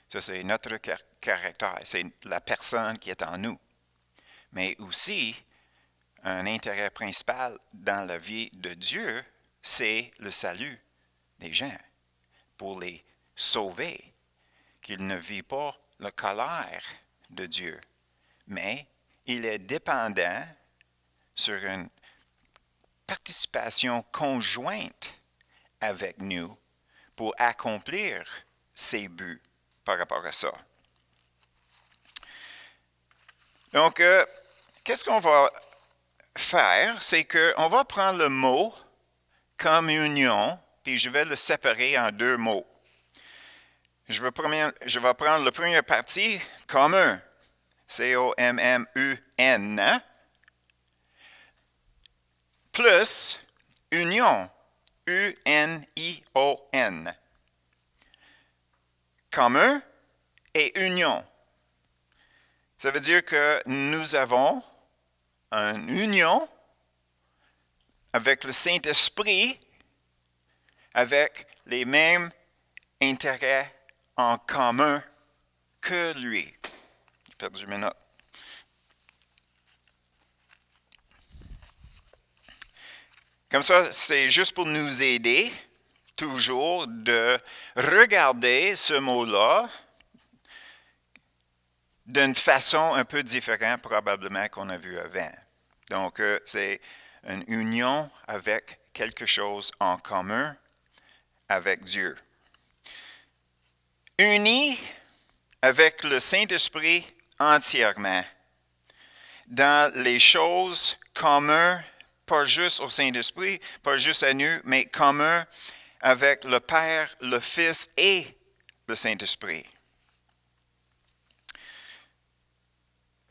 Ça, c'est notre caractère, c'est la personne qui est en nous. Mais aussi, un intérêt principal dans la vie de Dieu, c'est le salut des gens, pour les sauver, qu'ils ne vivent pas la colère de Dieu, mais il est dépendant sur une participation conjointe avec nous pour accomplir ses buts par rapport à ça. Donc, qu'est-ce qu'on va faire? C'est qu'on va prendre le mot communion, puis je vais le séparer en deux mots. Je vais prendre la première partie, commun, C-O-M-M-U-N, plus union, U-N-I-O-N. Commun et union. Ça veut dire que nous avons une union avec le Saint-Esprit, avec les mêmes intérêts en commun que lui. J'ai perdu mes notes. Comme ça, c'est juste pour nous aider, toujours, de regarder ce mot-là d'une façon un peu différente probablement qu'on a vu avant. Donc, c'est une union avec quelque chose en commun avec Dieu. Unis avec le Saint-Esprit entièrement dans les choses communes, pas juste au Saint-Esprit, pas juste à nous, mais communes avec le Père, le Fils et le Saint-Esprit.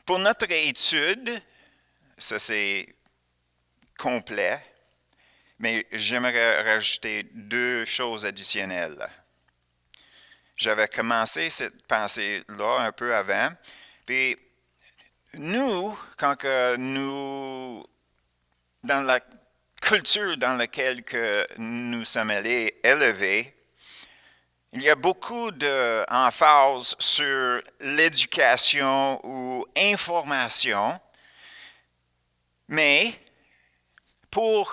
Pour notre étude, ça c'est complet, mais j'aimerais rajouter deux choses additionnelles. J'avais commencé cette pensée-là un peu avant, puis nous, quand nous, dans la culture dans laquelle nous sommes élevés, il y a beaucoup d'emphase sur l'éducation ou information, mais pour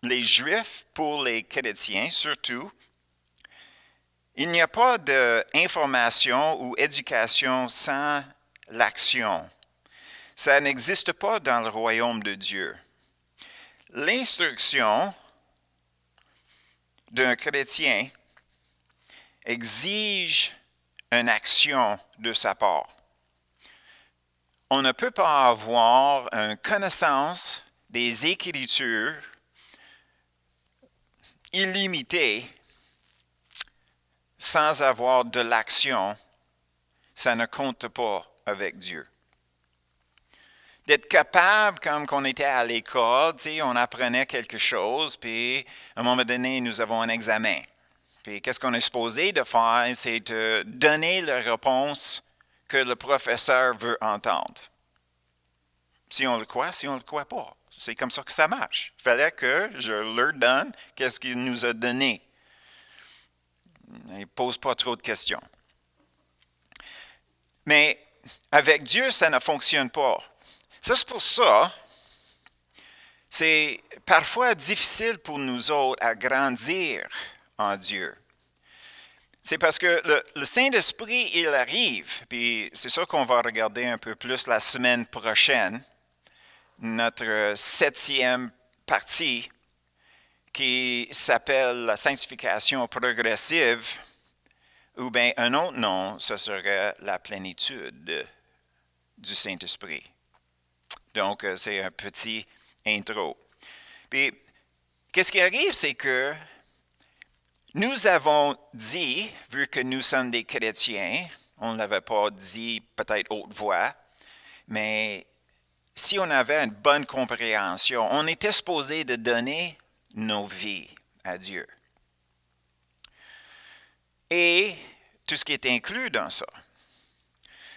les Juifs, pour les chrétiens surtout, il n'y a pas d'information ou éducation sans l'action. Ça n'existe pas dans le royaume de Dieu. L'instruction d'un chrétien exige une action de sa part. On ne peut pas avoir une connaissance des Écritures illimitée sans avoir de l'action. Ça ne compte pas avec Dieu. D'être capable, comme quand on était à l'école, on apprenait quelque chose, puis à un moment donné, nous avons un examen. Puis qu'est-ce qu'on est supposé de faire? C'est de donner la réponse que le professeur veut entendre. Si on le croit, si on ne le croit pas. C'est comme ça que ça marche. Il fallait que je leur donne qu'est-ce qu'il nous a donné. Il ne pose pas trop de questions. Mais avec Dieu, ça ne fonctionne pas. Ça, c'est pour ça, c'est parfois difficile pour nous autres à grandir en Dieu. C'est parce que le Saint-Esprit, il arrive, puis c'est ça qu'on va regarder un peu plus la semaine prochaine, notre 7e partie qui s'appelle la sanctification progressive, ou bien un autre nom, ce serait la plénitude du Saint-Esprit. Donc, c'est un petit intro. Puis, qu'est-ce qui arrive, c'est que nous avons dit, vu que nous sommes des chrétiens, on ne l'avait pas dit peut-être haute voix, mais si on avait une bonne compréhension, on était supposé de donner nos vies à Dieu. Et tout ce qui est inclus dans ça.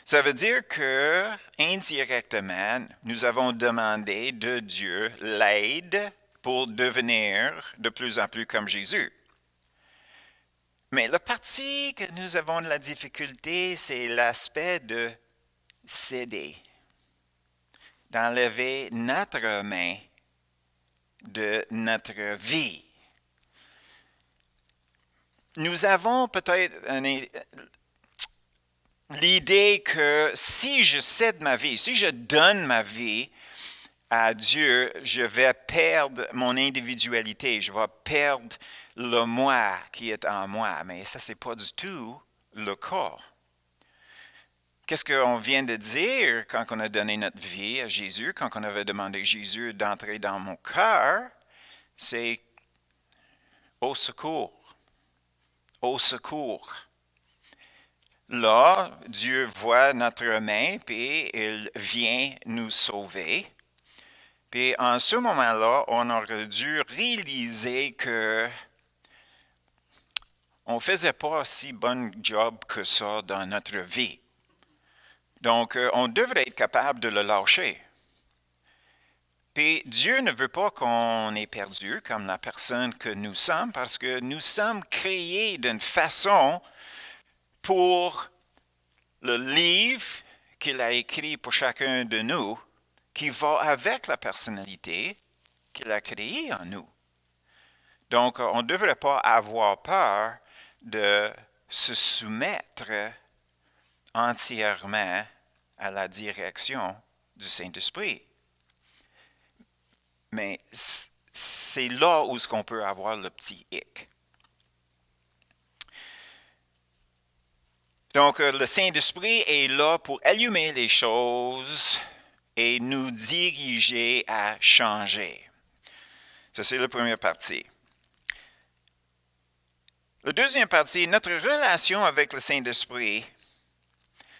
Ça veut dire que, indirectement, nous avons demandé de Dieu l'aide pour devenir de plus en plus comme Jésus. Mais la partie que nous avons de la difficulté, c'est l'aspect de céder, d'enlever notre main de notre vie. Nous avons peut-être l'idée que si je cède ma vie, si je donne ma vie à Dieu, je vais perdre mon individualité, je vais perdre le moi qui est en moi. Mais ça, ce n'est pas du tout le cas. Qu'est-ce qu'on vient de dire quand on a donné notre vie à Jésus, quand on avait demandé à Jésus d'entrer dans mon cœur? C'est au secours. Au secours. Là, Dieu voit notre main, puis il vient nous sauver. Puis en ce moment-là, on aurait dû réaliser que on ne faisait pas si bon job que ça dans notre vie. Donc, on devrait être capable de le lâcher. Puis Dieu ne veut pas qu'on est perdu comme la personne que nous sommes, parce que nous sommes créés d'une façon pour le livre qu'il a écrit pour chacun de nous, qui va avec la personnalité qu'il a créée en nous. Donc, on ne devrait pas avoir peur de se soumettre entièrement à la direction du Saint-Esprit. Mais c'est là où on peut avoir le petit hic. Donc, le Saint-Esprit est là pour allumer les choses et nous diriger à changer. Ça, c'est la première partie. La deuxième partie, notre relation avec le Saint-Esprit,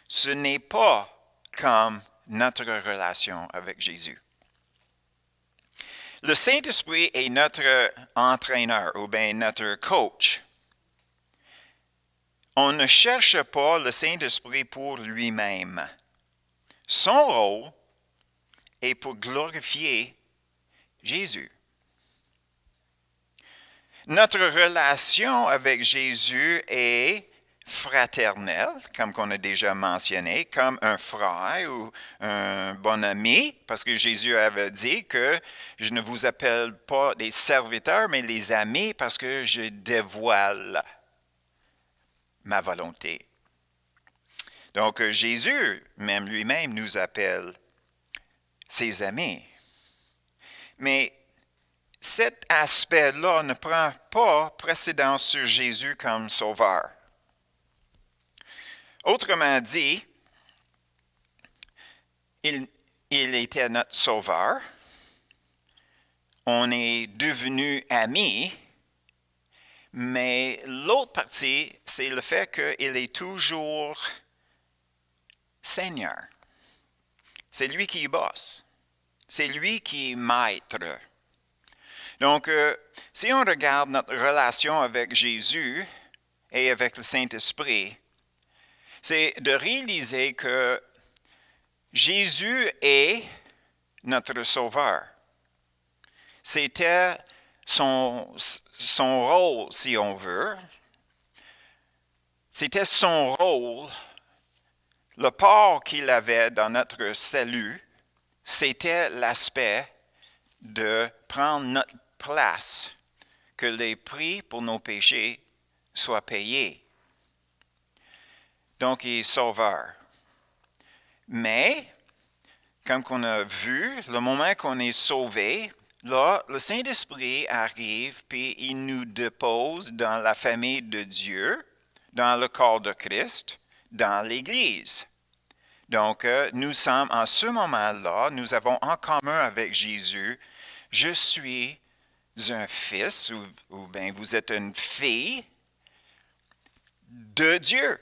ce n'est pas comme notre relation avec Jésus. Le Saint-Esprit est notre entraîneur ou bien notre coach. On ne cherche pas le Saint-Esprit pour lui-même. Son rôle est pour glorifier Jésus. Notre relation avec Jésus est fraternelle, comme on a déjà mentionné, comme un frère ou un bon ami, parce que Jésus avait dit que je ne vous appelle pas des serviteurs, mais les amis, parce que je dévoile ma volonté. Donc Jésus, même lui-même, nous appelle ses amis. Mais cet aspect-là ne prend pas précédence sur Jésus comme sauveur. Autrement dit, il était notre sauveur. On est devenus amis, mais l'autre partie, c'est le fait qu'il est toujours Seigneur. C'est lui qui bosse. C'est lui qui est maître. Donc, si on regarde notre relation avec Jésus et avec le Saint-Esprit, c'est de réaliser que Jésus est notre Sauveur. C'était son rôle, si on veut. C'était son rôle. Le part qu'il avait dans notre salut, c'était l'aspect de prendre notre place, que les prix pour nos péchés soient payés. Donc, il est sauveur. Mais, comme on a vu, le moment qu'on est sauvé, là, le Saint-Esprit arrive puis il nous dépose dans la famille de Dieu, dans le corps de Christ, dans l'Église. Donc, nous sommes en ce moment-là, nous avons en commun avec Jésus, je suis un fils ou bien vous êtes une fille de Dieu,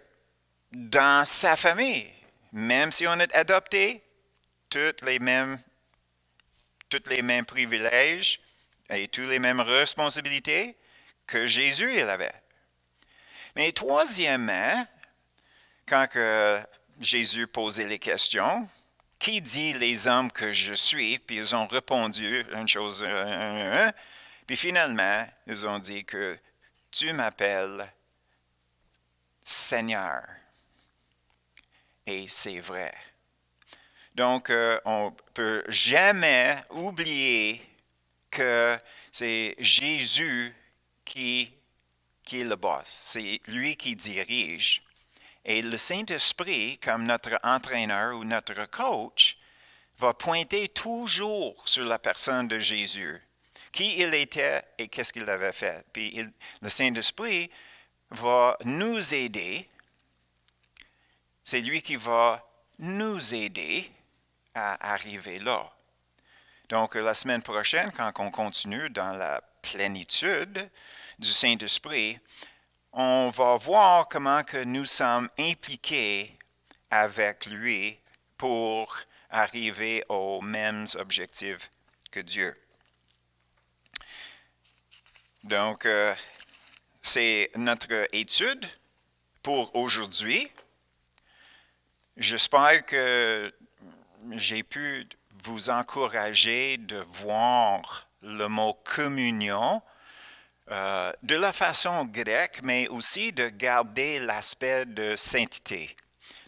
dans sa famille. Même si on est adopté, toutes les mêmes privilèges et toutes les mêmes responsabilités que Jésus il avait. Mais troisièmement, quand Jésus posait les questions, qui dit les hommes que je suis? Puis ils ont répondu une chose, puis finalement, ils ont dit que tu m'appelles Seigneur. Et c'est vrai. Donc, on ne peut jamais oublier que c'est Jésus qui est le boss. C'est lui qui dirige. Et le Saint-Esprit, comme notre entraîneur ou notre coach, va pointer toujours sur la personne de Jésus, qui il était et qu'est-ce qu'il avait fait. Puis le Saint-Esprit va nous aider. C'est lui qui va nous aider à arriver là. Donc, la semaine prochaine, quand on continue dans la plénitude du Saint-Esprit, on va voir comment que nous sommes impliqués avec lui pour arriver aux mêmes objectifs que Dieu. Donc, c'est notre étude pour aujourd'hui. J'espère que j'ai pu vous encourager de voir le mot communion de la façon grecque, mais aussi de garder l'aspect de sainteté.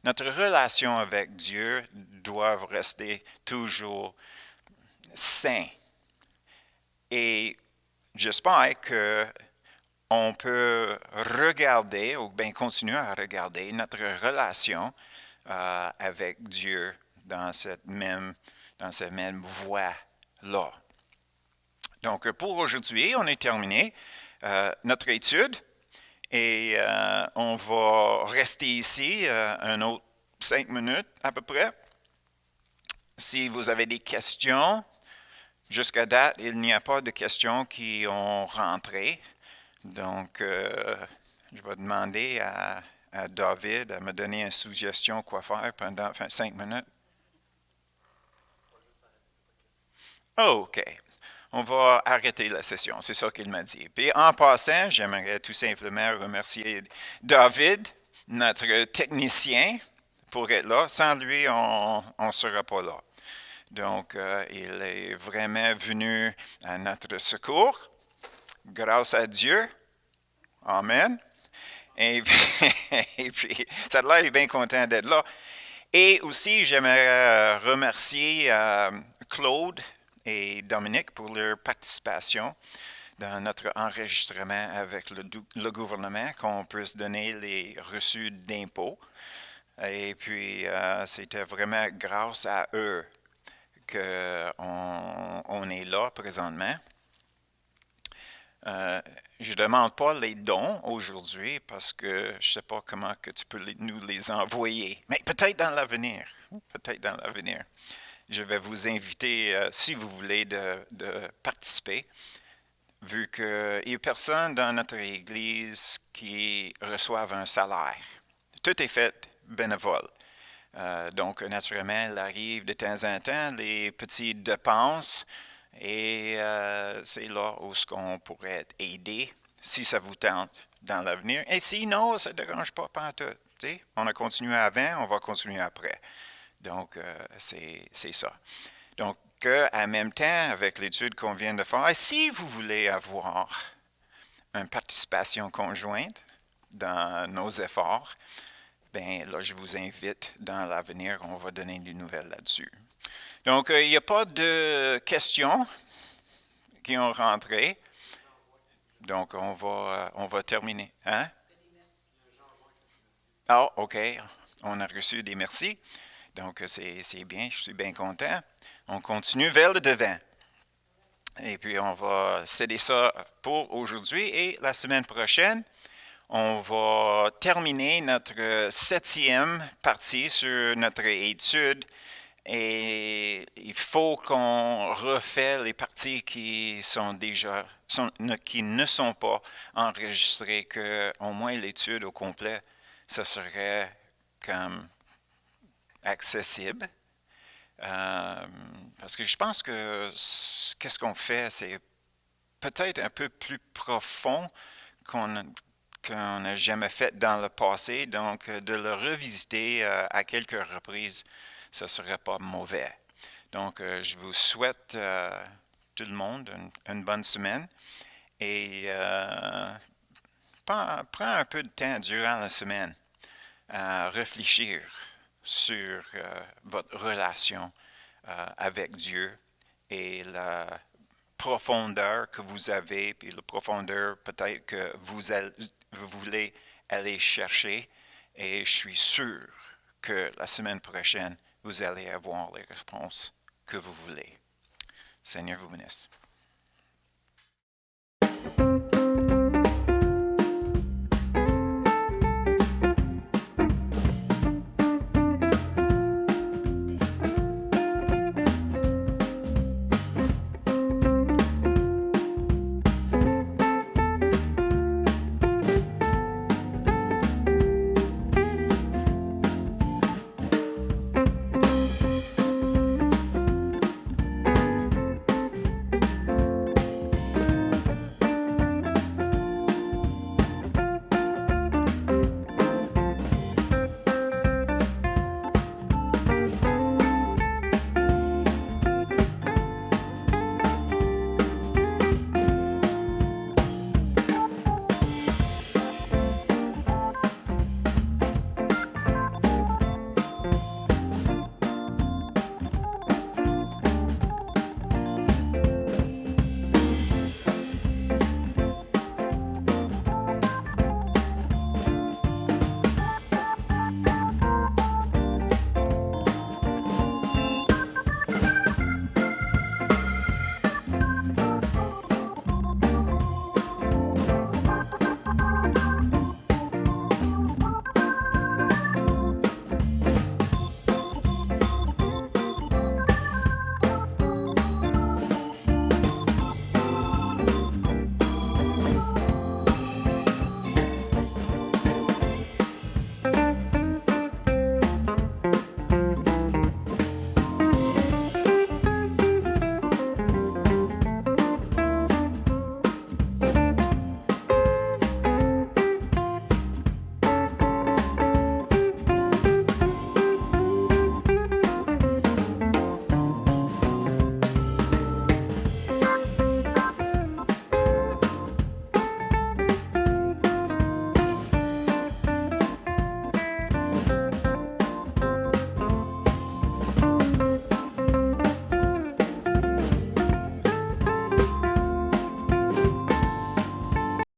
Notre relation avec Dieu doit rester toujours saint. Et j'espère qu'on peut regarder, ou bien continuer à regarder notre relation avec Dieu dans cette même voie-là. Donc, pour aujourd'hui, on est terminé notre étude et on va rester ici un autre 5 minutes à peu près. Si vous avez des questions, jusqu'à date, il n'y a pas de questions qui ont rentré. Donc, je vais demander à David de me donner une suggestion quoi faire pendant 5 minutes. Oh, OK. On va arrêter la session, c'est ça qu'il m'a dit. Puis en passant, j'aimerais tout simplement remercier David, notre technicien, pour être là. Sans lui, on ne sera pas là. Donc, il est vraiment venu à notre secours. Grâce à Dieu. Amen. Et puis, ça a l'air, il est bien content d'être là. Et aussi, j'aimerais remercier Claude et Dominique pour leur participation dans notre enregistrement avec le gouvernement, qu'on puisse donner les reçus d'impôts. Et puis, c'était vraiment grâce à eux qu'on est là présentement. Je ne demande pas les dons aujourd'hui parce que je ne sais pas comment que tu peux nous les envoyer, mais peut-être dans l'avenir. Peut-être dans l'avenir. Je vais vous inviter, si vous voulez, de participer, vu qu'il n'y a personne dans notre Église qui reçoive un salaire. Tout est fait bénévole. Donc, naturellement, il arrive de temps en temps les petites dépenses et c'est là où ce qu'on pourrait aider si ça vous tente dans l'avenir. Et sinon, ça ne dérange pas pantoute. On a continué avant, on va continuer après. Donc, c'est ça. Donc, en même temps, avec l'étude qu'on vient de faire, si vous voulez avoir une participation conjointe dans nos efforts, bien là, je vous invite dans l'avenir, on va donner des nouvelles là-dessus. Donc, il n'y a pas de questions qui ont rentré. Donc, on va terminer. Hein? Ah, OK. On a reçu des merci. Donc, c'est bien. Je suis bien content. On continue vers le devant. Et puis, on va céder ça pour aujourd'hui. Et la semaine prochaine, on va terminer notre 7e partie sur notre étude. Et il faut qu'on refait les parties qui qui ne sont pas enregistrées, que au moins l'étude au complet, ce serait comme accessible. Parce que je pense que qu'est-ce qu'on fait, c'est peut-être un peu plus profond qu'on n'a jamais fait dans le passé. Donc, de le revisiter à quelques reprises, ce ne serait pas mauvais. Donc, je vous souhaite tout le monde une bonne semaine et prends un peu de temps durant la semaine à réfléchir sur votre relation avec Dieu et la profondeur que vous avez, puis la profondeur peut-être que vous voulez aller chercher. Et je suis sûr que la semaine prochaine, vous allez avoir les réponses que vous voulez. Seigneur vous bénisse.